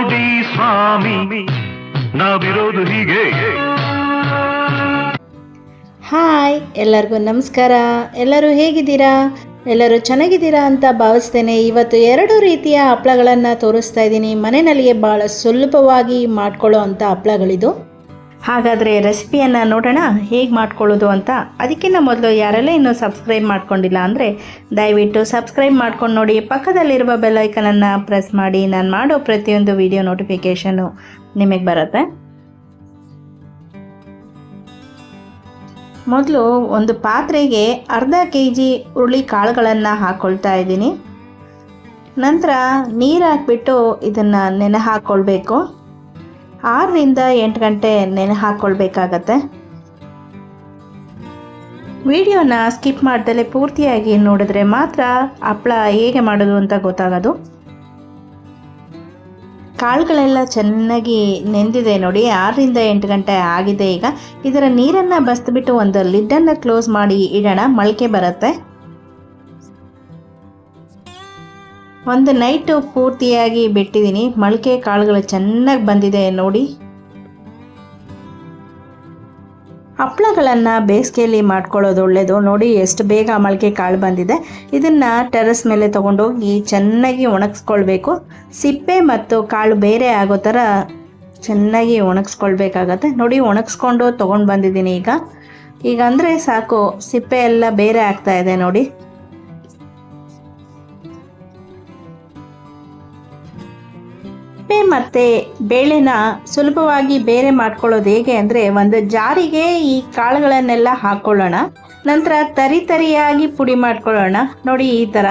ನೋಡಿ ಸ್ವಾಮಿ ನಾವಿರೋದು ಹೀಗೆ. ಹಾಯ್, ಎಲ್ಲರಿಗೂ ನಮಸ್ಕಾರ. ಎಲ್ಲರೂ ಹೇಗಿದ್ದೀರಾ? ಎಲ್ಲರೂ ಚೆನ್ನಾಗಿದ್ದೀರಾ ಅಂತ ಭಾವಿಸ್ತೇನೆ. ಇವತ್ತು 2 ರೀತಿಯ ಹಪ್ಪಳಗಳನ್ನು ತೋರಿಸ್ತಾ ಇದ್ದೀನಿ. ಮನೆಯಲ್ಲಿಯೇ ಭಾಳ ಸುಲಭವಾಗಿ ಮಾಡ್ಕೊಳ್ಳೋ ಅಂಥ ಹಪ್ಪಳಗಳಿದು. ಹಾಗಾದರೆ ರೆಸಿಪಿಯನ್ನು ನೋಡೋಣ ಹೇಗೆ ಮಾಡ್ಕೊಳ್ಳೋದು ಅಂತ. ಅದಕ್ಕಿಂತ ಮೊದಲು ಯಾರೆಲ್ಲ ಇನ್ನೂ ಸಬ್ಸ್ಕ್ರೈಬ್ ಮಾಡ್ಕೊಂಡಿಲ್ಲ ಅಂದರೆ ದಯವಿಟ್ಟು ಸಬ್ಸ್ಕ್ರೈಬ್ ಮಾಡ್ಕೊಂಡು ನೋಡಿ, ಪಕ್ಕದಲ್ಲಿರುವ ಬೆಲ್ ಐಕನನ್ನು ಪ್ರೆಸ್ ಮಾಡಿ. ನಾನು ಮಾಡೋ ಪ್ರತಿಯೊಂದು ವಿಡಿಯೋ ನೋಟಿಫಿಕೇಷನ್ನು ನಿಮಗೆ ಬರುತ್ತೆ. ಮೊದಲು ಒಂದು ಪಾತ್ರೆಗೆ ಅರ್ಧ kg ಹುರುಳಿ ಕಾಳುಗಳನ್ನು ಹಾಕ್ಕೊಳ್ತಾ ಇದ್ದೀನಿ. ನಂತರ ನೀರು ಹಾಕ್ಬಿಟ್ಟು ಇದನ್ನು ನೆನೆ ಹಾಕ್ಕೊಳ್ಬೇಕು. 6 ರಿಂದ 8 ಗಂಟೆ ನೆನೆ ಹಾಕ್ಕೊಳ್ಬೇಕಾಗತ್ತೆ. ವಿಡಿಯೋನ ಸ್ಕಿಪ್ ಮಾಡ್ದಲೇ ಪೂರ್ತಿಯಾಗಿ ನೋಡಿದ್ರೆ ಮಾತ್ರ ಹಪ್ಪಳ ಹೇಗೆ ಮಾಡೋದು ಅಂತ ಗೊತ್ತಾಗೋದು. ಕಾಳುಗಳೆಲ್ಲ ಚೆನ್ನಾಗಿ ನೆಂದಿದೆ ನೋಡಿ. 6 ರಿಂದ 8 ಗಂಟೆ ಆಗಿದೆ. ಈಗ ಇದರ ನೀರನ್ನು ಬಸ್ದುಬಿಟ್ಟು ಒಂದು ಲಿಡ್ಡನ್ನು ಕ್ಲೋಸ್ ಮಾಡಿ ಇಡೋಣ, ಮೊಳಕೆ ಬರುತ್ತೆ. ಒಂದು ನೈಟು ಪೂರ್ತಿಯಾಗಿ ಬಿಟ್ಟಿದ್ದೀನಿ. ಮೊಳಕೆ ಕಾಳುಗಳು ಚೆನ್ನಾಗಿ ಬಂದಿದೆ ನೋಡಿ. ಹಪ್ಪಳಗಳನ್ನು ಬೇಸಿಗೆಯಲ್ಲಿ ಮಾಡ್ಕೊಳ್ಳೋದು ಒಳ್ಳೆಯದು. ನೋಡಿ ಎಷ್ಟು ಬೇಗ ಮೊಳಕೆ ಕಾಳು ಬಂದಿದೆ. ಇದನ್ನು ಟೆರೆಸ್ ಮೇಲೆ ತೊಗೊಂಡೋಗಿ ಚೆನ್ನಾಗಿ ಒಣಗಿಸ್ಕೊಳ್ಬೇಕು. ಸಿಪ್ಪೆ ಮತ್ತು ಕಾಳು ಬೇರೆ ಆಗೋ ಥರ ಚೆನ್ನಾಗಿ ಒಣಗಿಸ್ಕೊಳ್ಬೇಕಾಗತ್ತೆ. ನೋಡಿ, ಒಣಗಿಸ್ಕೊಂಡು ತೊಗೊಂಡು ಬಂದಿದ್ದೀನಿ. ಈಗ ಅಂದರೆ ಸಾಕು, ಸಿಪ್ಪೆ ಎಲ್ಲ ಬೇರೆ ಆಗ್ತಾ ಇದೆ ನೋಡಿ. ಸಿಪ್ಪೆ ಮತ್ತು ಬೇಳೆನ ಸುಲಭವಾಗಿ ಬೇರೆ ಮಾಡ್ಕೊಳ್ಳೋದು ಹೇಗೆ ಅಂದರೆ, ಒಂದು ಜಾರಿಗೆ ಈ ಕಾಳುಗಳನ್ನೆಲ್ಲ ಹಾಕ್ಕೊಳ್ಳೋಣ. ನಂತರ ತರಿಯಾಗಿ ಪುಡಿ ಮಾಡ್ಕೊಳ್ಳೋಣ. ನೋಡಿ, ಈ ಥರ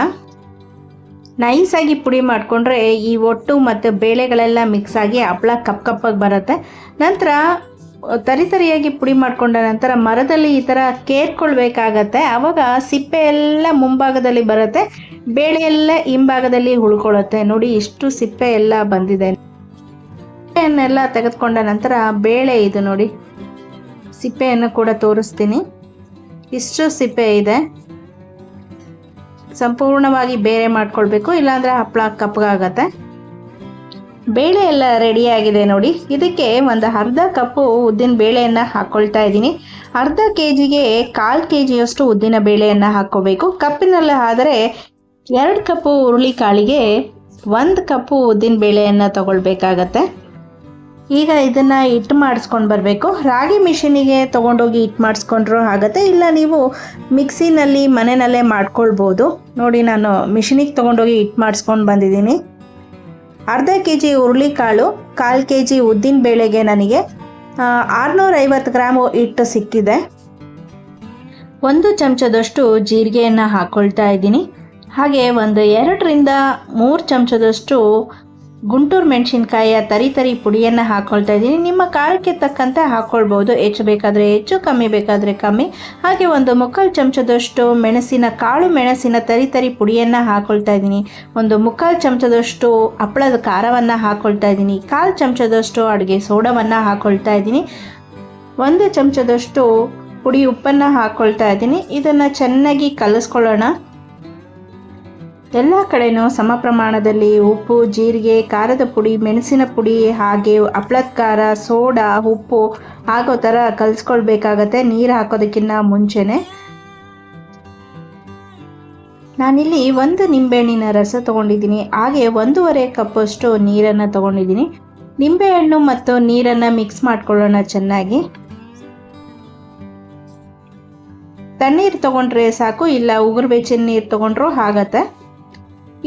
ನೈಸಾಗಿ ಪುಡಿ ಮಾಡಿಕೊಂಡ್ರೆ ಈ ಒಟ್ಟು ಮತ್ತು ಬೇಳೆಗಳೆಲ್ಲ ಮಿಕ್ಸ್ ಆಗಿ ಹಪ್ಪಳ ಕಪ್ಪಾಗಿ ಬರುತ್ತೆ. ನಂತರ ತರಿಯಾಗಿ ಪುಡಿ ಮಾಡಿಕೊಂಡ ನಂತರ ಮರದಲ್ಲಿ ಈ ಥರ ಕೇರ್ಕೊಳ್ಬೇಕಾಗತ್ತೆ. ಆವಾಗ ಸಿಪ್ಪೆ ಎಲ್ಲ ಮುಂಭಾಗದಲ್ಲಿ ಬರುತ್ತೆ, ಬೇಳೆ ಎಲ್ಲ ಹಿಂಭಾಗದಲ್ಲಿ ಉಳ್ಕೊಳ್ಳುತ್ತೆ. ನೋಡಿ, ಇಷ್ಟು ಸಿಪ್ಪೆ ಎಲ್ಲ ಬಂದಿದೆ. ಸಿಪ್ಪೆಯನ್ನೆಲ್ಲ ತೆಗೆದುಕೊಂಡ ನಂತರ ಬೇಳೆ ಇದು ನೋಡಿ, ಸಿಪ್ಪೆಯನ್ನು ಕೂಡ ತೋರಿಸ್ತೀನಿ. ಇಷ್ಟು ಸಿಪ್ಪೆ ಇದೆ. ಸಂಪೂರ್ಣವಾಗಿ ಬೇರೆ ಮಾಡ್ಕೊಳ್ಬೇಕು, ಇಲ್ಲಾಂದರೆ ಹಪ್ಪಳ ಕಪ್ಪಗಾಗತ್ತೆ. ಬೇಳೆ ಎಲ್ಲ ರೆಡಿಯಾಗಿದೆ ನೋಡಿ. ಇದಕ್ಕೆ ಒಂದು ಅರ್ಧ ಕಪ್ಪು ಉದ್ದಿನ ಬೇಳೆಯನ್ನು ಹಾಕ್ಕೊಳ್ತಾ ಇದ್ದೀನಿ. ಅರ್ಧ kgಗೆ 1/4 kgಯಷ್ಟು ಉದ್ದಿನ ಬೇಳೆಯನ್ನು ಹಾಕ್ಕೋಬೇಕು. ಕಪ್ಪಿನಲ್ಲಿ ಆದರೆ 2 ಕಪ್ಪು ಹುರುಳಿ ಕಾಳಿಗೆ 1 ಕಪ್ಪು ಉದ್ದಿನ ಬೇಳೆಯನ್ನು ತಗೊಳ್ಬೇಕಾಗತ್ತೆ. ಈಗ ಇದನ್ನು ಹಿಟ್ಟು ಮಾಡಿಸ್ಕೊಂಡು ಬರಬೇಕು. ರಾಗಿ ಮಿಷಿನಿಗೆ ತೊಗೊಂಡೋಗಿ ಹಿಟ್ಟು ಮಾಡಿಸ್ಕೊಂಡ್ರೂ ಆಗುತ್ತೆ, ಇಲ್ಲ ನೀವು ಮಿಕ್ಸಿನಲ್ಲಿ ಮನೆಯಲ್ಲೇ ಮಾಡ್ಕೊಳ್ಬೋದು. ನೋಡಿ, ನಾನು ಮಿಷಿನಿಗೆ ತೊಗೊಂಡೋಗಿ ಹಿಟ್ಟು ಮಾಡಿಸ್ಕೊಂಡು ಬಂದಿದ್ದೀನಿ. ಅರ್ಧ kg ಹುರುಳಿ ಕಾಳು, 1/4 kg ಉದ್ದಿನ ಬೇಳೆಗೆ ನನಗೆ 650 ಗ್ರಾಮ್ ಹಿಟ್ಟು ಸಿಕ್ಕಿದೆ. 1 ಚಮಚದಷ್ಟು ಜೀರಿಗೆಯನ್ನು ಹಾಕ್ಕೊಳ್ತಾ ಇದ್ದೀನಿ. ಹಾಗೆ ಒಂದು 2 ರಿಂದ 3 ಚಮಚದಷ್ಟು ಗುಂಟೂರು ಮೆಣಸಿನ್ಕಾಯಿಯ ತರಿ ಪುಡಿಯನ್ನು ಹಾಕ್ಕೊಳ್ತಾ ಇದ್ದೀನಿ. ನಿಮ್ಮ ಖಾರಕ್ಕೆ ತಕ್ಕಂತೆ ಹಾಕ್ಕೊಳ್ಬೋದು, ಹೆಚ್ಚು ಬೇಕಾದರೆ ಹೆಚ್ಚು, ಕಮ್ಮಿ ಬೇಕಾದರೆ ಕಮ್ಮಿ. ಹಾಗೆ ಒಂದು 3/4 ಚಮಚದಷ್ಟು ಕಾಳು ಮೆಣಸಿನ ತರಿ ಪುಡಿಯನ್ನು ಹಾಕ್ಕೊಳ್ತಾ ಇದ್ದೀನಿ. ಒಂದು 3/4 ಚಮಚದಷ್ಟು ಹಪ್ಪಳದ ಖಾರವನ್ನು ಹಾಕ್ಕೊಳ್ತಾ ಇದ್ದೀನಿ. 1/4 ಚಮಚದಷ್ಟು ಅಡುಗೆ ಸೋಡಾವನ್ನು ಹಾಕ್ಕೊಳ್ತಾ ಇದ್ದೀನಿ. 1 ಚಮಚದಷ್ಟು ಪುಡಿ ಉಪ್ಪನ್ನು ಹಾಕ್ಕೊಳ್ತಾ ಇದ್ದೀನಿ. ಇದನ್ನು ಚೆನ್ನಾಗಿ ಕಲಿಸ್ಕೊಳ್ಳೋಣ. ಎಲ್ಲ ಕಡೆನೂ ಸಮ ಪ್ರಮಾಣದಲ್ಲಿ ಉಪ್ಪು, ಜೀರಿಗೆ, ಖಾರದ ಪುಡಿ, ಮೆಣಸಿನ ಪುಡಿ, ಹಾಗೆ ಹಪ್ಪಳದ ಖಾರ, ಸೋಡಾ, ಉಪ್ಪು ಆಗೋ ಥರ ಕಲಿಸ್ಕೊಳ್ಬೇಕಾಗತ್ತೆ ನೀರು ಹಾಕೋದಕ್ಕಿಂತ ಮುಂಚೆನೆ. ನಾನಿಲ್ಲಿ 1 ನಿಂಬೆಹಣ್ಣಿನ ರಸ ತೊಗೊಂಡಿದ್ದೀನಿ. ಹಾಗೆ 1.5 ಕಪ್ಪಷ್ಟು ನೀರನ್ನು ತೊಗೊಂಡಿದ್ದೀನಿ. ನಿಂಬೆಹಣ್ಣು ಮತ್ತು ನೀರನ್ನು ಮಿಕ್ಸ್ ಮಾಡ್ಕೊಳ್ಳೋಣ ಚೆನ್ನಾಗಿ. ತಣ್ಣೀರು ತೊಗೊಂಡ್ರೆ ಸಾಕು, ಇಲ್ಲ ಉಗುರು ಬೆಚ್ಚನ ನೀರು ತೊಗೊಂಡ್ರೂ ಆಗತ್ತೆ.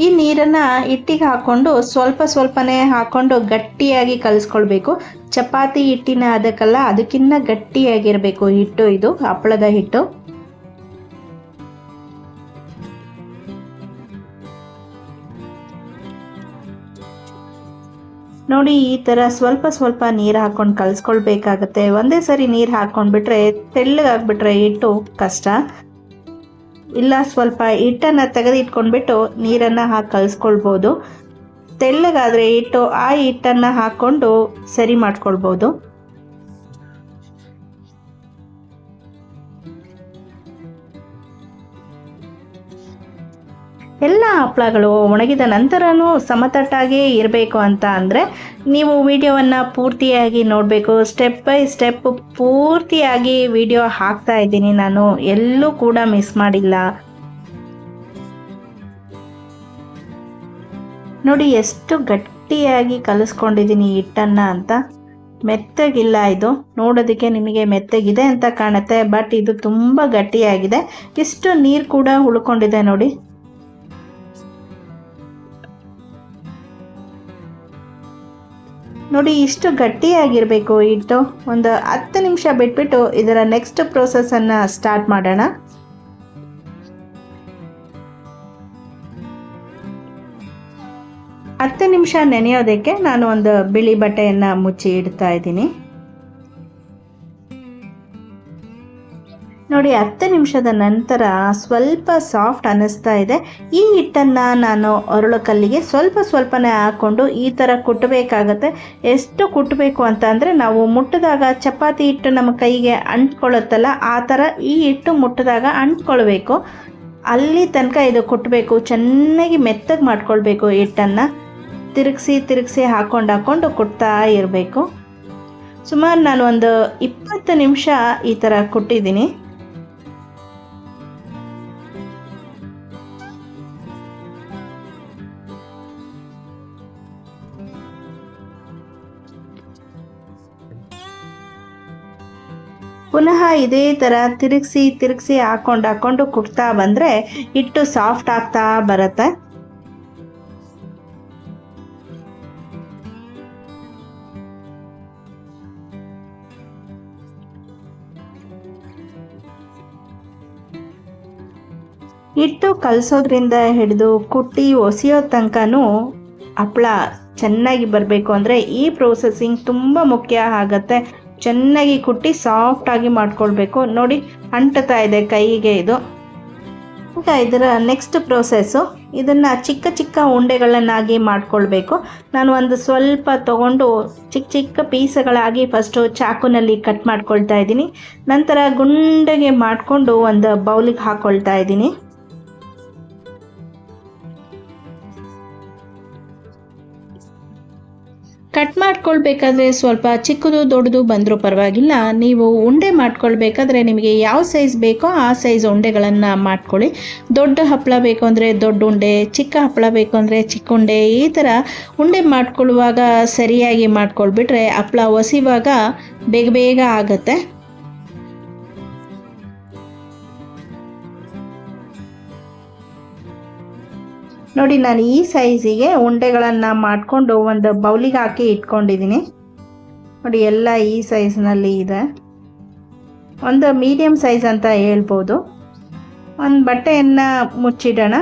ಈ ನೀರನ್ನು ಹಿಟ್ಟಿಗೆ ಹಾಕ್ಕೊಂಡು ಸ್ವಲ್ಪನೇ ಹಾಕ್ಕೊಂಡು ಗಟ್ಟಿಯಾಗಿ ಕಲಿಸ್ಕೊಳ್ಬೇಕು. ಚಪಾತಿ ಹಿಟ್ಟಿನ ಅದಕ್ಕಲ್ಲ, ಅದಕ್ಕಿಂತ ಗಟ್ಟಿಯಾಗಿರಬೇಕು ಹಿಟ್ಟು. ಇದು ಹಪ್ಪಳದ ಹಿಟ್ಟು. ನೋಡಿ, ಈ ಥರ ಸ್ವಲ್ಪ ನೀರು ಹಾಕ್ಕೊಂಡು ಕಲಿಸ್ಕೊಳ್ಬೇಕಾಗತ್ತೆ. ಒಂದೇ ಸರಿ ನೀರು ಹಾಕ್ಕೊಂಡ್ಬಿಟ್ರೆ ತೆಳ್ಳಗಾಗ್ಬಿಟ್ರೆ ಹಿಟ್ಟು ಕಷ್ಟ. ಇಲ್ಲ, ಸ್ವಲ್ಪ ಹಿಟ್ಟನ್ನು ತೆಗೆದಿಟ್ಕೊಂಡ್ಬಿಟ್ಟು ನೀರನ್ನು ಹಾಕಿ ಕಲಿಸ್ಕೊಳ್ಬೋದು. ತೆಳ್ಳಗಾದರೆ ಹಿಟ್ಟು, ಆ ಹಿಟ್ಟನ್ನು ಹಾಕ್ಕೊಂಡು ಸರಿ ಮಾಡ್ಕೊಳ್ಬೋದು. ಎಲ್ಲ ಹಪ್ಪಳಗಳು ಒಣಗಿದ ನಂತರನೂ ಸಮತಟ್ಟಾಗಿ ಇರಬೇಕು ಅಂತ ಅಂದರೆ ನೀವು ವಿಡಿಯೋವನ್ನು ಪೂರ್ತಿಯಾಗಿ ನೋಡಬೇಕು. ಸ್ಟೆಪ್ ಬೈ ಸ್ಟೆಪ್ ಪೂರ್ತಿಯಾಗಿ ವಿಡಿಯೋ ಹಾಕ್ತಾ ಇದ್ದೀನಿ ನಾನು, ಎಲ್ಲೂ ಕೂಡ ಮಿಸ್ ಮಾಡಿಲ್ಲ. ನೋಡಿ ಎಷ್ಟು ಗಟ್ಟಿಯಾಗಿ ಕಲಿಸ್ಕೊಂಡಿದ್ದೀನಿ ಹಿಟ್ಟನ್ನು ಅಂತ. ಮೆತ್ತಗಿಲ್ಲ, ಇದು ನೋಡೋದಕ್ಕೆ ನಿಮಗೆ ಮೆತ್ತಗಿದೆ ಅಂತ ಕಾಣುತ್ತೆ, ಬಟ್ ಇದು ತುಂಬ ಗಟ್ಟಿಯಾಗಿದೆ. ಇಷ್ಟು ನೀರು ಕೂಡ ಉಳ್ಕೊಂಡಿದೆ ನೋಡಿ. ನೋಡಿ ಇಷ್ಟು ಗಟ್ಟಿಯಾಗಿರಬೇಕು ಹಿಟ್ಟು. ಒಂದು 10 ನಿಮಿಷ ಬಿಟ್ಬಿಟ್ಟು ಇದರ ನೆಕ್ಸ್ಟ್ ಪ್ರೋಸೆಸ್ಸನ್ನು ಸ್ಟಾರ್ಟ್ ಮಾಡೋಣ. ಹತ್ತು ನಿಮಿಷ ನೆನೆಯೋದಕ್ಕೆ ನಾನು ಒಂದು ಬಿಳಿ ಬಟ್ಟೆಯನ್ನು ಮುಚ್ಚಿ ಇಡ್ತಾ ಇದ್ದೀನಿ. ನೋಡಿ 10 ನಿಮಿಷದ ನಂತರ ಸ್ವಲ್ಪ ಸಾಫ್ಟ್ ಅನ್ನಿಸ್ತಾ ಇದೆ. ಈ ಹಿಟ್ಟನ್ನು ನಾನು ಒರಳು ಕಲ್ಲಿಗೆ ಸ್ವಲ್ಪನೇ ಹಾಕ್ಕೊಂಡು ಈ ಥರ ಕುಟ್ಟಬೇಕಾಗತ್ತೆ. ಎಷ್ಟು ಕುಟ್ಟಬೇಕು ಅಂತ ಅಂದರೆ, ನಾವು ಮುಟ್ಟಿದಾಗ ಚಪಾತಿ ಹಿಟ್ಟು ನಮ್ಮ ಕೈಗೆ ಅಂಟ್ಕೊಳ್ಳುತ್ತಲ್ಲ, ಆ ಥರ ಈ ಹಿಟ್ಟು ಮುಟ್ಟಿದಾಗ ಅಂಟ್ಕೊಳ್ಬೇಕು. ಅಲ್ಲಿ ತನಕ ಇದು ಕುಟ್ಟಬೇಕು. ಚೆನ್ನಾಗಿ ಮೆತ್ತಗೆ ಮಾಡ್ಕೊಳ್ಬೇಕು ಹಿಟ್ಟನ್ನು. ತಿರುಗಿಸಿ ಹಾಕೊಂಡು ಕುಟ್ತಾ ಇರಬೇಕು. ಸುಮಾರು ನಾನು ಒಂದು 20 ನಿಮಿಷ ಈ ಥರ ಕುಟ್ಟಿದ್ದೀನಿ. ಪುನಃ ಇದೇ ಥರ ತಿರುಗಿಸಿ ಹಾಕೊಂಡು ಕುಟ್ತಾ ಬಂದರೆ ಹಿಟ್ಟು ಸಾಫ್ಟ್ ಆಗ್ತಾ ಬರುತ್ತೆ. ಹಿಟ್ಟು ಕಲಸೋದ್ರಿಂದ ಹಿಡಿದು ಕುಟ್ಟಿ ಒಸಿಯೋ ತನಕನೂ ಹಪ್ಪಳ ಚೆನ್ನಾಗಿ ಬರಬೇಕು ಅಂದರೆ ಈ ಪ್ರೋಸೆಸಿಂಗ್ ತುಂಬ ಮುಖ್ಯ ಆಗುತ್ತೆ. ಚೆನ್ನಾಗಿ ಕುಟ್ಟಿ ಸಾಫ್ಟಾಗಿ ಮಾಡ್ಕೊಳ್ಬೇಕು. ನೋಡಿ ಅಂಟುತ್ತಾ ಇದೆ ಕೈಗೆ ಇದು. ಈಗ ಇದರ ನೆಕ್ಸ್ಟ್ ಪ್ರೋಸೆಸ್ಸು, ಇದನ್ನು ಚಿಕ್ಕ ಉಂಡೆಗಳನ್ನಾಗಿ ಮಾಡ್ಕೊಳ್ಬೇಕು. ನಾನು ಒಂದು ಸ್ವಲ್ಪ ತಗೊಂಡು ಚಿಕ್ಕ ಪೀಸ್ಗಳಾಗಿ ಫಸ್ಟು ಚಾಕುನಲ್ಲಿ ಕಟ್ ಮಾಡ್ಕೊಳ್ತಾ ಇದ್ದೀನಿ. ನಂತರ ಗುಂಡಿಗೆ ಮಾಡಿಕೊಂಡು ಒಂದು ಬೌಲಿಗೆ ಹಾಕ್ಕೊಳ್ತಾ ಇದ್ದೀನಿ. ಕಟ್ ಮಾಡ್ಕೊಳ್ಬೇಕಾದ್ರೆ ಸ್ವಲ್ಪ ಚಿಕ್ಕದು ದೊಡ್ಡದು ಬಂದರೂ ಪರವಾಗಿಲ್ಲ. ನೀವು ಉಂಡೆ ಮಾಡ್ಕೊಳ್ಬೇಕಾದ್ರೆ ನಿಮಗೆ ಯಾವ ಸೈಜ್ ಬೇಕೋ ಆ ಸೈಜ್ ಉಂಡೆಗಳನ್ನು ಮಾಡ್ಕೊಳ್ಳಿ. ದೊಡ್ಡ ಹಪ್ಪಳ ಬೇಕು ಅಂದರೆ ದೊಡ್ಡ ಉಂಡೆ, ಚಿಕ್ಕ ಹಪ್ಪಳ ಬೇಕು ಅಂದರೆ ಚಿಕ್ಕ ಉಂಡೆ, ಈ ಥರ ಉಂಡೆ ಮಾಡ್ಕೊಳ್ಳುವಾಗ ಸರಿಯಾಗಿ ಮಾಡ್ಕೊಳ್ಬಿಟ್ರೆ ಹಪ್ಪಳ ಒಸಿವಾಗ ಬೇಗ ಆಗುತ್ತೆ. ನೋಡಿ ನಾನು ಈ ಸೈಜಿಗೆ ಉಂಡೆಗಳನ್ನು ಮಾಡಿಕೊಂಡು ಒಂದು ಬೌಲಿಗೆ ಹಾಕಿ ಇಟ್ಕೊಂಡಿದ್ದೀನಿ. ನೋಡಿ ಎಲ್ಲ ಈ ಸೈಜ್ನಲ್ಲಿ ಇದೆ. ಒಂದು ಮೀಡಿಯಮ್ ಸೈಜ್ ಅಂತ ಹೇಳ್ಬೋದು. ಒಂದು ಬಟ್ಟೆಯನ್ನು ಮುಚ್ಚಿಡೋಣ.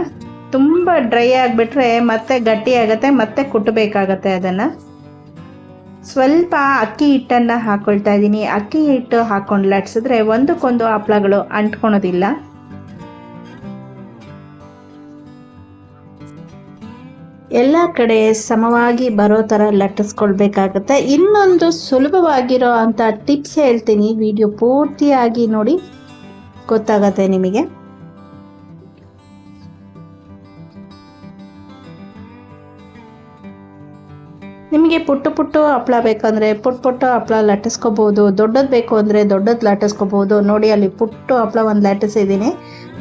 ತುಂಬ ಡ್ರೈ ಆಗಿಬಿಟ್ರೆ ಮತ್ತೆ ಗಟ್ಟಿ ಆಗುತ್ತೆ, ಮತ್ತೆ ಕುಟ್ಟಬೇಕಾಗತ್ತೆ ಅದನ್ನು. ಸ್ವಲ್ಪ ಅಕ್ಕಿ ಹಿಟ್ಟನ್ನು ಹಾಕ್ಕೊಳ್ತಾ ಇದ್ದೀನಿ. ಅಕ್ಕಿ ಹಿಟ್ಟು ಹಾಕ್ಕೊಂಡು ಲಟ್ಸಿದ್ರೆ ಒಂದಕ್ಕೊಂದು ಹಪ್ಪಳಗಳು ಅಂಟ್ಕೊಳೋದಿಲ್ಲ. ಎಲ್ಲ ಕಡೆ ಸಮವಾಗಿ ಬರೋ ಥರ ಲಟ್ಟಿಸ್ಕೊಳ್ಬೇಕಾಗತ್ತೆ. ಇನ್ನೊಂದು ಸುಲಭವಾಗಿರೋ ಅಂಥ ಟಿಪ್ಸ್ ಹೇಳ್ತೀನಿ, ವಿಡಿಯೋ ಪೂರ್ತಿಯಾಗಿ ನೋಡಿ, ಗೊತ್ತಾಗತ್ತೆ ನಿಮಗೆ. ನಿಮಗೆ ಪುಟ್ಟು ಹಪ್ಪಳ ಬೇಕಂದರೆ ಪುಟ್ಟು ಹಪ್ಪಳ ಲಟ್ಟಿಸ್ಕೋಬೋದು. ದೊಡ್ಡದು ಬೇಕು ಅಂದರೆ ದೊಡ್ಡದು ಲಟ್ಟಿಸ್ಕೋಬೋದು. ನೋಡಿ ಅಲ್ಲಿ ಪುಟ್ಟು ಹಪ್ಪಳ ಒಂದು ಲಟ್ಟಿಸಿದ್ದೀನಿ,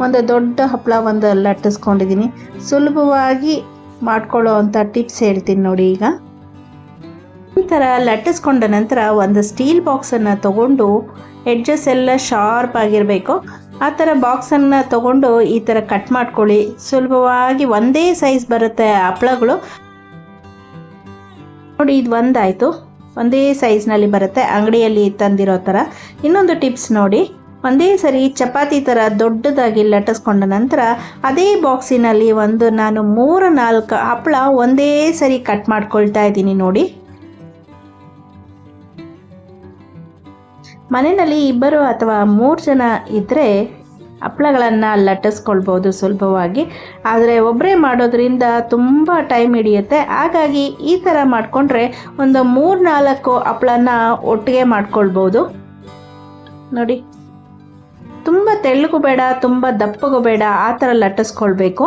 ಒಂದು ದೊಡ್ಡ ಹಪ್ಪಳ ಒಂದು ಲಟ್ಟಿಸ್ಕೊಂಡಿದ್ದೀನಿ. ಸುಲಭವಾಗಿ ಮಾಡ್ಕೊಳ್ಳೋ ಅಂಥ ಟಿಪ್ಸ್ ಹೇಳ್ತೀನಿ ನೋಡಿ. ಈಗ ಈ ಥರ ಲಟ್ಟಿಸ್ಕೊಂಡ ನಂತರ ಒಂದು ಸ್ಟೀಲ್ ಬಾಕ್ಸನ್ನು ತಗೊಂಡು, ಎಡ್ಜಸ್ ಎಲ್ಲ ಶಾರ್ಪ್ ಆಗಿರಬೇಕು, ಆ ಥರ ಬಾಕ್ಸನ್ನು ತಗೊಂಡು ಈ ಥರ ಕಟ್ ಮಾಡ್ಕೊಳ್ಳಿ. ಸುಲಭವಾಗಿ ಒಂದೇ ಸೈಜ್ ಬರುತ್ತೆ ಹಪ್ಪಳಗಳು. ನೋಡಿ ಇದು ಒಂದಾಯಿತು, ಒಂದೇ ಸೈಜ್ನಲ್ಲಿ ಬರುತ್ತೆ ಅಂಗಡಿಯಲ್ಲಿ ತಂದಿರೋ ಥರ. ಇನ್ನೊಂದು ಟಿಪ್ಸ್ ನೋಡಿ, ಒಂದೇ ಸರಿ ಚಪಾತಿ ಥರ ದೊಡ್ಡದಾಗಿ ಲಟ್ಟಿಸ್ಕೊಂಡ ನಂತರ ಅದೇ ಬಾಕ್ಸಿನಲ್ಲಿ ಒಂದು ನಾನು 3-4 ಹಪ್ಪಳ ಒಂದೇ ಸರಿ ಕಟ್ ಮಾಡ್ಕೊಳ್ತಾ ಇದ್ದೀನಿ ನೋಡಿ. ಮನೆಯಲ್ಲಿ 2 ಅಥವಾ 3 ಜನ ಇದ್ದರೆ ಹಪ್ಪಳಗಳನ್ನು ಲಟ್ಟಿಸ್ಕೊಳ್ಬೋದು ಸುಲಭವಾಗಿ. ಆದರೆ ಒಬ್ಬರೇ ಮಾಡೋದ್ರಿಂದ ತುಂಬ ಟೈಮ್ ಹಿಡಿಯುತ್ತೆ. ಹಾಗಾಗಿ ಈ ಥರ ಮಾಡಿಕೊಂಡ್ರೆ ಒಂದು 3-4 ಹಪ್ಪಳನ ಒಟ್ಟಿಗೆ ಮಾಡ್ಕೊಳ್ಬೋದು. ನೋಡಿ, ತುಂಬ ತೆಳ್ಳಗೂ ಬೇಡ, ತುಂಬ ದಪ್ಪಗೂ ಬೇಡ, ಆ ಥರ ಲಟ್ಟಿಸ್ಕೊಳ್ಬೇಕು.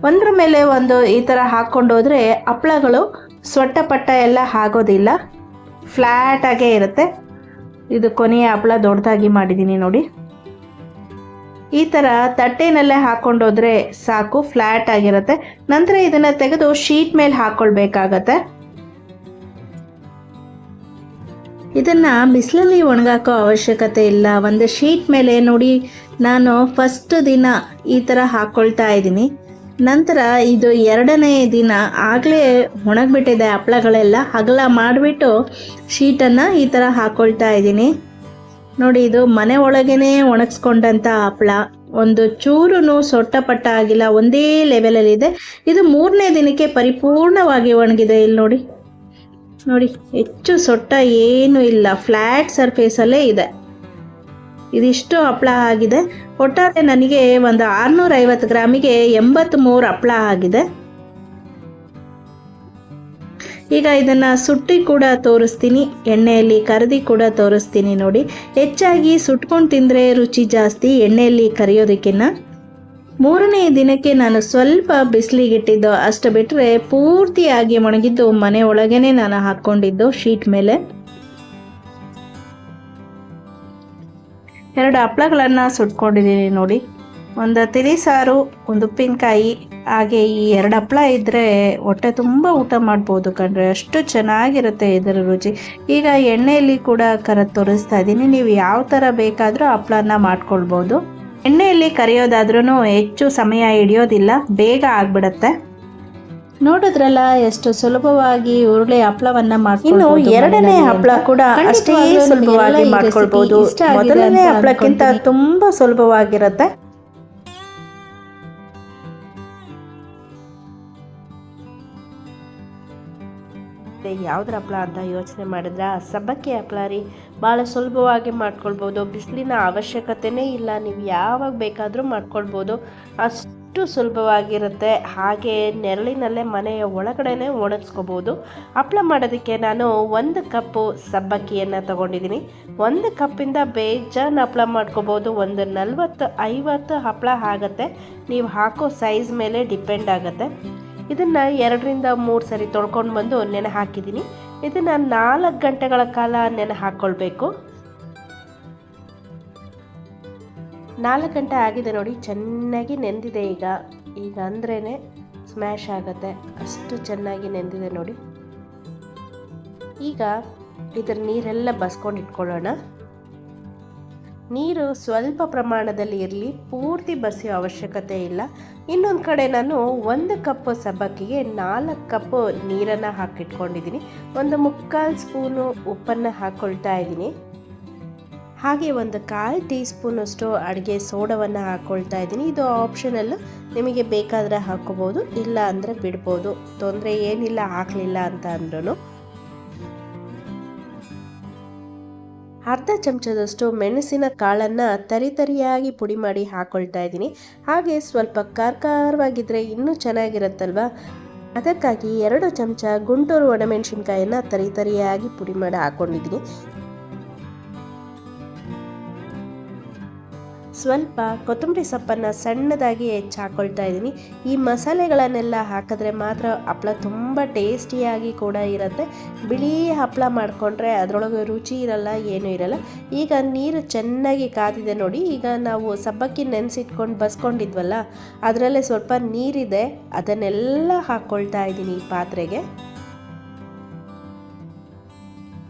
ಒಂದ್ರ ಮೇಲೆ ಒಂದು ಈ ಥರ ಹಾಕ್ಕೊಂಡೋದ್ರೆ ಹಪ್ಪಳಗಳು ಸೊಟ್ಟ ಪಟ್ಟ ಎಲ್ಲ ಆಗೋದಿಲ್ಲ, ಫ್ಲ್ಯಾಟಾಗೇ ಇರುತ್ತೆ. ಇದು ಕೊನೆಯ ಹಪ್ಪಳ ದೊಡ್ಡದಾಗಿ ಮಾಡಿದ್ದೀನಿ ನೋಡಿ. ಈ ಥರ ತಟ್ಟೆನಲ್ಲೇ ಹಾಕ್ಕೊಂಡೋದ್ರೆ ಸಾಕು, ಫ್ಲ್ಯಾಟ್ ಆಗಿರುತ್ತೆ. ನಂತರ ಇದನ್ನು ತೆಗೆದು ಶೀಟ್ ಮೇಲೆ ಹಾಕ್ಕೊಳ್ಬೇಕಾಗತ್ತೆ. ಇದನ್ನು ಬಿಸಿಲಲ್ಲಿ ಒಣಗಾಕೋ ಅವಶ್ಯಕತೆ ಇಲ್ಲ. ಒಂದು ಶೀಟ್ ಮೇಲೆ ನೋಡಿ, ನಾನು ಫಸ್ಟ್ ದಿನ ಈ ಥರ ಹಾಕ್ಕೊಳ್ತಾ ಇದ್ದೀನಿ. ನಂತರ ಇದು 2ನೇ ದಿನ ಆಗಲೇ ಒಣಗಿಬಿಟ್ಟಿದೆ ಹಪ್ಪಳಗಳೆಲ್ಲ. ಅಗಲ ಮಾಡಿಬಿಟ್ಟು ಶೀಟನ್ನು ಈ ಥರ ಹಾಕ್ಕೊಳ್ತಾ ಇದ್ದೀನಿ ನೋಡಿ. ಇದು ಮನೆ ಒಳಗೇ ಒಣಗಿಸ್ಕೊಂಡಂಥ ಹಪ್ಪಳ, ಒಂದು ಚೂರು ಸೊಟ್ಟ ಪಟ್ಟ ಆಗಿಲ್ಲ, ಒಂದೇ ಲೆವೆಲಲ್ಲಿದೆ. ಇದು 3ನೇ ದಿನಕ್ಕೆ ಪರಿಪೂರ್ಣವಾಗಿ ಒಣಗಿದೆ. ಇಲ್ಲಿ ನೋಡಿ ನೋಡಿ, ಹೆಚ್ಚು ಸೊಟ್ಟ ಏನೂ ಇಲ್ಲ, ಫ್ಲ್ಯಾಟ್ ಸರ್ಫೇಸಲ್ಲೇ ಇದೆ. ಇದಿಷ್ಟು ಹಪ್ಪಳ ಆಗಿದೆ. ಒಟ್ಟಾರೆ ನನಗೆ ಒಂದು 650 ಗ್ರಾಮಿಗೆ 83 ಹಪ್ಪಳ ಆಗಿದೆ. ಈಗ ಇದನ್ನು ಸುಟ್ಟಿ ಕೂಡ ತೋರಿಸ್ತೀನಿ, ಎಣ್ಣೆಯಲ್ಲಿ ಕರಿದು ಕೂಡ ತೋರಿಸ್ತೀನಿ ನೋಡಿ. ಹೆಚ್ಚಾಗಿ ಸುಟ್ಕೊಂಡು ತಿಂದರೆ ರುಚಿ ಜಾಸ್ತಿ ಎಣ್ಣೆಯಲ್ಲಿ ಕರಿಯೋದಕ್ಕಿಂತ. 3ನೇ ದಿನಕ್ಕೆ ನಾನು ಸ್ವಲ್ಪ ಬಿಸಿಲಿಗಿಟ್ಟಿದ್ದು, ಅಷ್ಟು ಬಿಟ್ಟರೆ ಪೂರ್ತಿಯಾಗಿ ಒಣಗಿದ್ದು ಮನೆ ಒಳಗೇ ನಾನು ಹಾಕ್ಕೊಂಡಿದ್ದು ಶೀಟ್ ಮೇಲೆ. 2 ಹಪ್ಪಳಗಳನ್ನು ಸುಟ್ಕೊಂಡಿದ್ದೀನಿ ನೋಡಿ. ಒಂದು ತಿಳಿಸಾರು, ಒಂದು ಉಪ್ಪಿನಕಾಯಿ, ಹಾಗೆ ಈ 2 ಹಪ್ಪಳ ಇದ್ದರೆ ಹೊಟ್ಟೆ ತುಂಬ ಊಟ ಮಾಡ್ಬೋದು ಕಣ್ರೆ, ಅಷ್ಟು ಚೆನ್ನಾಗಿರುತ್ತೆ ಇದರ ರುಚಿ. ಈಗ ಎಣ್ಣೆಯಲ್ಲಿ ಕೂಡ ಕರೆದು ತೋರಿಸ್ತಾ ಇದ್ದೀನಿ. ನೀವು ಯಾವ ಥರ ಬೇಕಾದರೂ ಹಪ್ಪಳನ ಮಾಡ್ಕೊಳ್ಬೋದು. ಎಣ್ಣೆಯಲ್ಲಿ ಕರಿಯೋದಾದ್ರೂ ಹೆಚ್ಚು ಸಮಯ ಹಿಡಿಯೋದಿಲ್ಲ, ಬೇಗ ಆಗಿಬಿಡುತ್ತೆ. ನೋಡಿದ್ರಲ್ಲ ಎಷ್ಟು ಸುಲಭವಾಗಿ ಉರುಳೆ ಹಪ್ಪಳವನ್ನ ಮಾಡ್ಕೊಂಡು. ಇನ್ನು 2ನೇ ಹಪ್ಪಳ ಕೂಡ ಅಷ್ಟೇ ಸುಲಭವಾಗಿ ಮಾಡ್ಕೊಳ್ಬೋದು. ಮೊದಲನೇ ಹಪ್ಪಳಕ್ಕಿಂತ ತುಂಬಾ ಸುಲಭವಾಗಿರುತ್ತೆ. ಯಾವ್ದ್ರ ಹಪ್ಪಳ ಅಂತ ಯೋಚನೆ ಮಾಡಿದ್ರೆ ಸಬ್ಬಕ್ಕಿ ಹಪ್ಪಳ ರೀ. ಭಾಳ ಸುಲಭವಾಗಿ ಮಾಡ್ಕೊಳ್ಬೋದು, ಬಿಸಿಲಿನ ಅವಶ್ಯಕತೆನೇ ಇಲ್ಲ, ನೀವು ಯಾವಾಗ ಬೇಕಾದರೂ ಮಾಡ್ಕೊಳ್ಬೋದು, ಅಷ್ಟು ಸುಲಭವಾಗಿರುತ್ತೆ. ಹಾಗೆ ನೆರಳಿನಲ್ಲೇ ಮನೆಯ ಒಳಗಡೆನೆ ಒಣಗಿಸ್ಕೋಬೋದು. ಹಪ್ಪಳ ಮಾಡೋದಕ್ಕೆ ನಾನು 1 ಕಪ್ಪು ಸಬ್ಬಕ್ಕಿಯನ್ನು ತಗೊಂಡಿದ್ದೀನಿ. 1 ಕಪ್ಪಿಂದ ಬೇಜಾನ್ ಹಪ್ಪಳ ಮಾಡ್ಕೋಬೋದು. ಒಂದು 40-50 ಹಪ್ಪಳ ಆಗುತ್ತೆ, ನೀವು ಹಾಕೋ ಸೈಜ್ ಮೇಲೆ ಡಿಪೆಂಡ್ ಆಗುತ್ತೆ. ಇದನ್ನು 2ರಿಂದ 3 ಸರಿ ತೊಳ್ಕೊಂಡು ಬಂದು ನೆನೆ ಹಾಕಿದ್ದೀನಿ. ಇದನ್ನು 4 ಗಂಟೆಗಳ ಕಾಲ ನೆನೆ ಹಾಕ್ಕೊಳ್ಬೇಕು. 4 ಗಂಟೆ ಆಗಿದೆ ನೋಡಿ, ಚೆನ್ನಾಗಿ ನೆಂದಿದೆ. ಈಗ ಅಂದ್ರೇ ಸ್ಮ್ಯಾಶ್ ಆಗುತ್ತೆ, ಅಷ್ಟು ಚೆನ್ನಾಗಿ ನೆಂದಿದೆ ನೋಡಿ. ಈಗ ಇದರ ನೀರೆಲ್ಲ ಬಸ್ಕೊಂಡು ಇಟ್ಕೊಳ್ಳೋಣ. ನೀರು ಸ್ವಲ್ಪ ಪ್ರಮಾಣದಲ್ಲಿ ಇರಲಿ, ಪೂರ್ತಿ ಬಸಿಯೋ ಅವಶ್ಯಕತೆ ಇಲ್ಲ. ಇನ್ನೊಂದು ಕಡೆ ನಾನು 1 ಕಪ್ ಸಬ್ಬಕ್ಕಿಗೆ 4 ಕಪ್ ನೀರನ್ನು ಹಾಕಿಟ್ಕೊಂಡಿದ್ದೀನಿ. 1/4 ಸ್ಪೂನು ಉಪ್ಪನ್ನು ಹಾಕ್ಕೊಳ್ತಾ ಇದ್ದೀನಿ. ಹಾಗೆ 1/4 ಟೀ ಸ್ಪೂನಷ್ಟು ಅಡುಗೆ ಸೋಡವನ್ನು ಹಾಕ್ಕೊಳ್ತಾ ಇದ್ದೀನಿ. ಇದು ಆಪ್ಷನಲ್, ನಿಮಗೆ ಬೇಕಾದರೆ ಹಾಕ್ಕೋಬೋದು, ಇಲ್ಲ ಅಂದರೆ ಬಿಡ್ಬೋದು, ತೊಂದರೆ ಏನಿಲ್ಲ ಹಾಕಲಿಲ್ಲ ಅಂತ ಅಂದ್ರೂ. ಅರ್ಧ ಚಮಚದಷ್ಟು ಮೆಣಸಿನ ಕಾಳನ್ನು ತರಿಯಾಗಿ ಪುಡಿ ಮಾಡಿ ಹಾಕ್ಕೊಳ್ತಾ ಇದ್ದೀನಿ. ಹಾಗೆ ಸ್ವಲ್ಪ ಖಾರವಾಗಿದ್ದರೆ ಇನ್ನೂ ಚೆನ್ನಾಗಿರುತ್ತಲ್ವ, ಅದಕ್ಕಾಗಿ 2 ಚಮಚ ಗುಂಟೂರು ಒಣಮೆಣಸಿನ್ಕಾಯನ್ನು ತರಿಯಾಗಿ ಪುಡಿ ಮಾಡಿ ಹಾಕ್ಕೊಂಡಿದ್ದೀನಿ. ಸ್ವಲ್ಪ ಕೊತ್ತಂಬರಿ ಸೊಪ್ಪನ್ನು ಸಣ್ಣದಾಗಿ ಹೆಚ್ಚಿ ಹಾಕ್ಕೊಳ್ತಾ ಇದ್ದೀನಿ. ಈ ಮಸಾಲೆಗಳನ್ನೆಲ್ಲ ಹಾಕಿದ್ರೆ ಮಾತ್ರ ಹಪ್ಪಳ ತುಂಬ ಟೇಸ್ಟಿಯಾಗಿ ಕೂಡ ಇರುತ್ತೆ. ಬಿಳಿ ಹಪ್ಪಳ ಮಾಡಿಕೊಂಡ್ರೆ ಅದರೊಳಗೆ ರುಚಿ ಇರಲ್ಲ, ಏನೂ ಇರಲ್ಲ. ಈಗ ನೀರು ಚೆನ್ನಾಗಿ ಕಾದಿದೆ ನೋಡಿ. ಈಗ ನಾವು ಸಬ್ಬಕ್ಕಿ ನೆನೆಸಿಟ್ಕೊಂಡು ಬಸ್ಕೊಂಡಿದ್ವಲ್ಲ, ಅದರಲ್ಲೇ ಸ್ವಲ್ಪ ನೀರಿದೆ, ಅದನ್ನೆಲ್ಲ ಹಾಕ್ಕೊಳ್ತಾ ಇದ್ದೀನಿ ಈ ಪಾತ್ರೆಗೆ.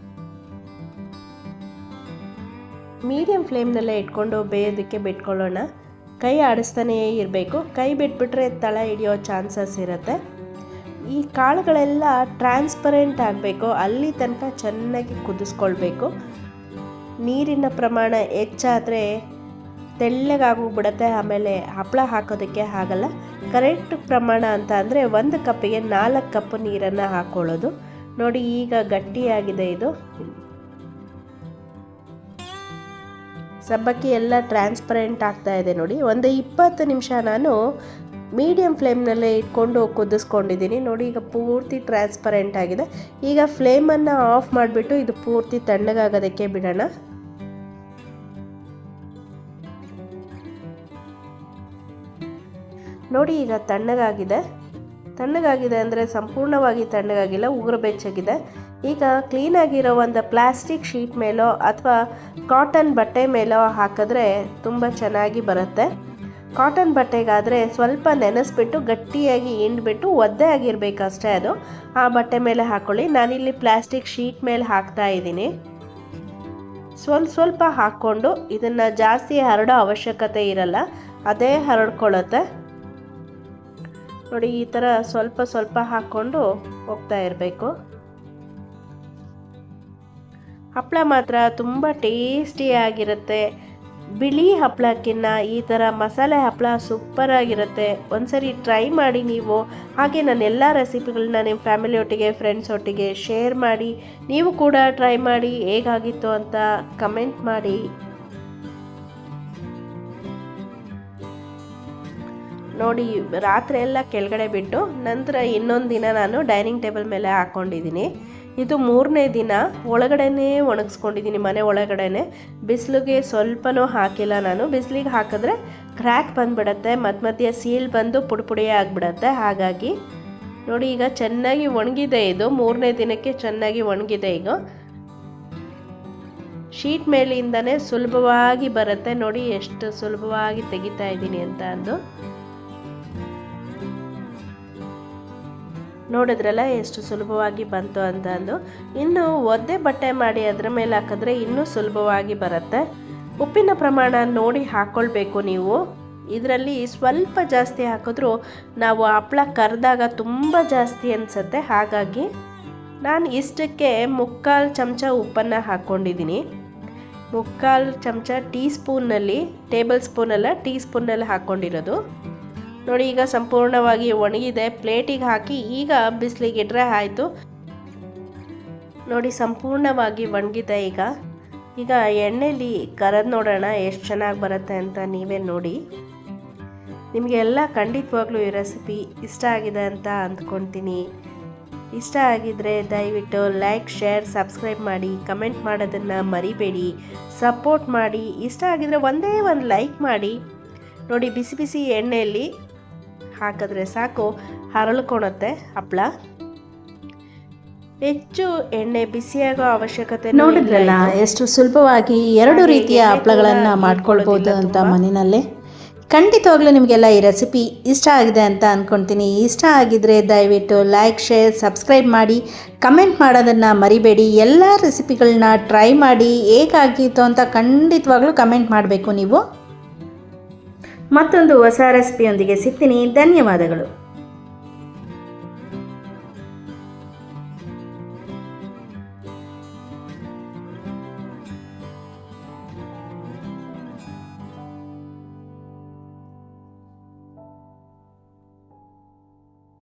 ಮೀಡಿಯಂ ಫ್ಲೇಮ್ನಲ್ಲೇ ಇಟ್ಕೊಂಡು ಬೇಯೋದಕ್ಕೆ ಬಿಟ್ಕೊಳ್ಳೋಣ. ಕೈ ಆಡಿಸ್ತಾನೇ ಇರಬೇಕು, ಕೈ ಬಿಟ್ಬಿಟ್ರೆ ತಳ ಹಿಡಿಯೋ ಚಾನ್ಸಸ್ ಇರುತ್ತೆ. ಈ ಕಾಳುಗಳೆಲ್ಲ ಟ್ರಾನ್ಸ್ಪರೆಂಟ್ ಆಗಬೇಕು, ಅಲ್ಲಿ ತನಕ ಚೆನ್ನಾಗಿ ಕುದಿಸ್ಕೊಳ್ಬೇಕು. ನೀರಿನ ಪ್ರಮಾಣ ಹೆಚ್ಚಾದರೆ ತೆಳ್ಳಗಾಗೋಗ್ಬಿಡುತ್ತೆ, ಆಮೇಲೆ ಹಪ್ಪಳ ಹಾಕೋದಕ್ಕೆ ಆಗಲ್ಲ. ಕರೆಕ್ಟ್ ಪ್ರಮಾಣ ಅಂತ ಅಂದರೆ 1 ಕಪ್ಪಿಗೆ 4 ಕಪ್ ನೀರನ್ನು ಹಾಕ್ಕೊಳ್ಳೋದು ನೋಡಿ. ಈಗ ಗಟ್ಟಿಯಾಗಿದೆ ಇದು. ಸಬ್ಬಕ್ಕಿ ಎಲ್ಲ ಟ್ರಾನ್ಸ್ಪರೆಂಟ್ ಆಗ್ತಾ ಇದೆ ನೋಡಿ. ಒಂದು 20 ನಿಮಿಷ ನಾನು ಮೀಡಿಯಂ ಫ್ಲೇಮ್ನಲ್ಲೇ ಇಟ್ಕೊಂಡು ಕುದಿಸ್ಕೊಂಡಿದ್ದೀನಿ ನೋಡಿ. ಈಗ ಪೂರ್ತಿ ಟ್ರಾನ್ಸ್ಪರೆಂಟ್ ಆಗಿದೆ. ಈಗ ಫ್ಲೇಮನ್ನು ಆಫ್ ಮಾಡಿಬಿಟ್ಟು ಇದು ಪೂರ್ತಿ ತಣ್ಣಗಾಗೋದಕ್ಕೆ ಬಿಡೋಣ. ನೋಡಿ ಈಗ ತಣ್ಣಗಾಗಿದೆ ಅಂದರೆ ಸಂಪೂರ್ಣವಾಗಿ ತಣ್ಣಗಾಗಿಲ್ಲ, ಉಗುರು ಬೆಚ್ಚಗಿದೆ. ಈಗ ಕ್ಲೀನಾಗಿರೋ ಒಂದು ಪ್ಲಾಸ್ಟಿಕ್ ಶೀಟ್ ಮೇಲೋ ಅಥವಾ ಕಾಟನ್ ಬಟ್ಟೆ ಮೇಲೋ ಹಾಕಿದ್ರೆ ತುಂಬ ಚೆನ್ನಾಗಿ ಬರುತ್ತೆ. ಕಾಟನ್ ಬಟ್ಟೆಗಾದರೆ ಸ್ವಲ್ಪ ನೆನೆಸ್ಬಿಟ್ಟು ಗಟ್ಟಿಯಾಗಿ ಹಿಂಡ್ಬಿಟ್ಟು ಒದ್ದೆ ಆಗಿರಬೇಕಷ್ಟೇ ಅದು. ಆ ಬಟ್ಟೆ ಮೇಲೆ ಹಾಕ್ಕೊಳ್ಳಿ. ನಾನಿಲ್ಲಿ ಪ್ಲಾಸ್ಟಿಕ್ ಶೀಟ್ ಮೇಲೆ ಹಾಕ್ತಾ ಇದ್ದೀನಿ. ಸ್ವಲ್ಪ ಹಾಕ್ಕೊಂಡು ಇದನ್ನು ಜಾಸ್ತಿ ಹರಡೋ ಅವಶ್ಯಕತೆ ಇರಲ್ಲ, ಅದೇ ಹರಡ್ಕೊಳ್ಳುತ್ತೆ. ನೋಡಿ, ಈ ಥರ ಸ್ವಲ್ಪ ಹಾಕ್ಕೊಂಡು ಹೋಗ್ತಾ ಇರಬೇಕು. ಹಪ್ಪಳ ಮಾತ್ರ ತುಂಬ ಟೇಸ್ಟಿಯಾಗಿರುತ್ತೆ. ಬಿಳಿ ಹಪ್ಪಳಕ್ಕಿಂತ ಈ ಥರ ಮಸಾಲೆ ಹಪ್ಪಳ ಸೂಪರಾಗಿರುತ್ತೆ. ಒಂದ್ಸರಿ ಟ್ರೈ ಮಾಡಿ ನೀವು. ಹಾಗೆ ನನ್ನ ಎಲ್ಲ ರೆಸಿಪಿಗಳನ್ನ ನಿಮ್ಮ ಫ್ಯಾಮಿಲಿ ಒಟ್ಟಿಗೆ, ಫ್ರೆಂಡ್ಸ್ ಒಟ್ಟಿಗೆ ಶೇರ್ ಮಾಡಿ. ನೀವು ಕೂಡ ಟ್ರೈ ಮಾಡಿ ಹೇಗಾಗಿತ್ತು ಅಂತ ಕಮೆಂಟ್ ಮಾಡಿ. ನೋಡಿ, ರಾತ್ರಿ ಎಲ್ಲ ಕೆಳಗಡೆ ಬಿಟ್ಟು ನಂತರ ಇನ್ನೊಂದು ದಿನ ನಾನು ಡೈನಿಂಗ್ ಟೇಬಲ್ ಮೇಲೆ ಹಾಕ್ಕೊಂಡಿದ್ದೀನಿ. ಇದು 3ನೇ ದಿನ. ಒಳಗಡೆನೇ ಒಣಗಿಸ್ಕೊಂಡಿದ್ದೀನಿ, ಮನೆ ಒಳಗಡೆನೆ. ಬಿಸಿಲಿಗೆ ಸ್ವಲ್ಪನೂ ಹಾಕಿಲ್ಲ ನಾನು. ಬಿಸಿಲಿಗೆ ಹಾಕಿದ್ರೆ ಕ್ರ್ಯಾಕ್ ಬಂದುಬಿಡತ್ತೆ, ಮಧ್ಯ ಸೀಲ್ ಬಂದು ಪುಡಿ ಆಗಿಬಿಡತ್ತೆ. ಹಾಗಾಗಿ ನೋಡಿ, ಈಗ ಚೆನ್ನಾಗಿ ಒಣಗಿದೆ. ಇದು 3ನೇ ದಿನಕ್ಕೆ ಚೆನ್ನಾಗಿ ಒಣಗಿದೆ. ಈಗ ಶೀಟ್ ಮೇಲಿಂದನೇ ಸುಲಭವಾಗಿ ಬರುತ್ತೆ. ನೋಡಿ ಎಷ್ಟು ಸುಲಭವಾಗಿ ತೆಗಿತಾ ಇದ್ದೀನಿ ಅಂತ ಅಂದು. ನೋಡಿದ್ರಲ್ಲ ಎಷ್ಟು ಸುಲಭವಾಗಿ ಬಂತು ಅಂತ ಅಂದು. ಇನ್ನು ಒದ್ದೆ ಬಟ್ಟೆ ಮಾಡಿ ಅದರ ಮೇಲೆ ಹಾಕಿದ್ರೆ ಇನ್ನೂ ಸುಲಭವಾಗಿ ಬರುತ್ತೆ. ಉಪ್ಪಿನ ಪ್ರಮಾಣ ನೋಡಿ ಹಾಕ್ಕೊಳ್ಬೇಕು ನೀವು. ಇದರಲ್ಲಿ ಸ್ವಲ್ಪ ಜಾಸ್ತಿ ಹಾಕಿದ್ರೂ ನಾವು ಹಪ್ಪಳ ಕರೆದಾಗ ತುಂಬ ಜಾಸ್ತಿ ಅನಿಸುತ್ತೆ. ಹಾಗಾಗಿ ನಾನು ಇಷ್ಟಕ್ಕೆ 3/4 ಚಮಚ ಉಪ್ಪನ್ನು ಹಾಕ್ಕೊಂಡಿದ್ದೀನಿ. 3/4 ಚಮಚ ಟೀಸ್ಪೂನಲ್ಲಿ, ಟೇಬಲ್ ಸ್ಪೂನಲ್ಲ, ಟೀಸ್ಪೂನಲ್ಲಿ ಹಾಕ್ಕೊಂಡಿರೋದು. ನೋಡಿ, ಈಗ ಸಂಪೂರ್ಣವಾಗಿ ಒಣಗಿದೆ. ಪ್ಲೇಟಿಗೆ ಹಾಕಿ ಈಗ ಬಿಸಿಲಿಗೆ ಇಟ್ಟರೆ ಆಯಿತು. ನೋಡಿ, ಸಂಪೂರ್ಣವಾಗಿ ಒಣಗಿದೆ. ಈಗ ಎಣ್ಣೆಲಿ ಕರೆದು ನೋಡೋಣ ಎಷ್ಟು ಚೆನ್ನಾಗಿ ಬರುತ್ತೆ ಅಂತ ನೀವೇ ನೋಡಿ. ನಿಮಗೆಲ್ಲ ಖಂಡಿತವಾಗ್ಲೂ ಈ ರೆಸಿಪಿ ಇಷ್ಟ ಆಗಿದೆ ಅಂತ ಅಂದ್ಕೊಳ್ತೀನಿ. ಇಷ್ಟ ಆಗಿದ್ರೆ ದಯವಿಟ್ಟು ಲೈಕ್, ಶೇರ್, ಸಬ್ಸ್ಕ್ರೈಬ್ ಮಾಡಿ. ಕಮೆಂಟ್ ಮಾಡೋದನ್ನು ಮರಿಬೇಡಿ. ಸಪೋರ್ಟ್ ಮಾಡಿ. ಇಷ್ಟ ಆಗಿದ್ರೆ ಒಂದೇ ಒಂದು ಲೈಕ್ ಮಾಡಿ. ನೋಡಿ, ಬಿಸಿ ಎಣ್ಣೆಯಲ್ಲಿ ಹಾಕಿದ್ರೆ ಸಾಕು, ಹರಳ್ಕೊಳುತ್ತೆ ಹಪ್ಪಳ. ಹೆಚ್ಚು ಎಣ್ಣೆ ಬಿಸಿಯಾಗೋ ಅವಶ್ಯಕತೆ ನೋಡಿದ್ರಲ್ಲ ಎಷ್ಟು ಸುಲಭವಾಗಿ 2 ರೀತಿಯ ಹಪ್ಪಳಗಳನ್ನು ಮಾಡ್ಕೊಳ್ಬೋದು ಅಂತ ಮನೆಯಲ್ಲೇ. ಖಂಡಿತವಾಗ್ಲೂ ನಿಮಗೆಲ್ಲ ಈ ರೆಸಿಪಿ ಇಷ್ಟ ಆಗಿದೆ ಅಂತ ಅಂದ್ಕೊಳ್ತೀನಿ. ಇಷ್ಟ ಆಗಿದ್ರೆ ದಯವಿಟ್ಟು ಲೈಕ್, ಶೇರ್, ಸಬ್ಸ್ಕ್ರೈಬ್ ಮಾಡಿ. ಕಮೆಂಟ್ ಮಾಡೋದನ್ನು ಮರಿಬೇಡಿ. ಎಲ್ಲ ರೆಸಿಪಿಗಳನ್ನ ಟ್ರೈ ಮಾಡಿ ಹೇಗಾಗಿತ್ತು ಅಂತ ಖಂಡಿತವಾಗ್ಲೂ ಕಮೆಂಟ್ ಮಾಡಬೇಕು ನೀವು. ಮತ್ತೊಂದು ಹೊಸ ರೆಸಿಪಿಯೊಂದಿಗೆ ಸಿಗ್ತೀನಿ. ಧನ್ಯವಾದಗಳು.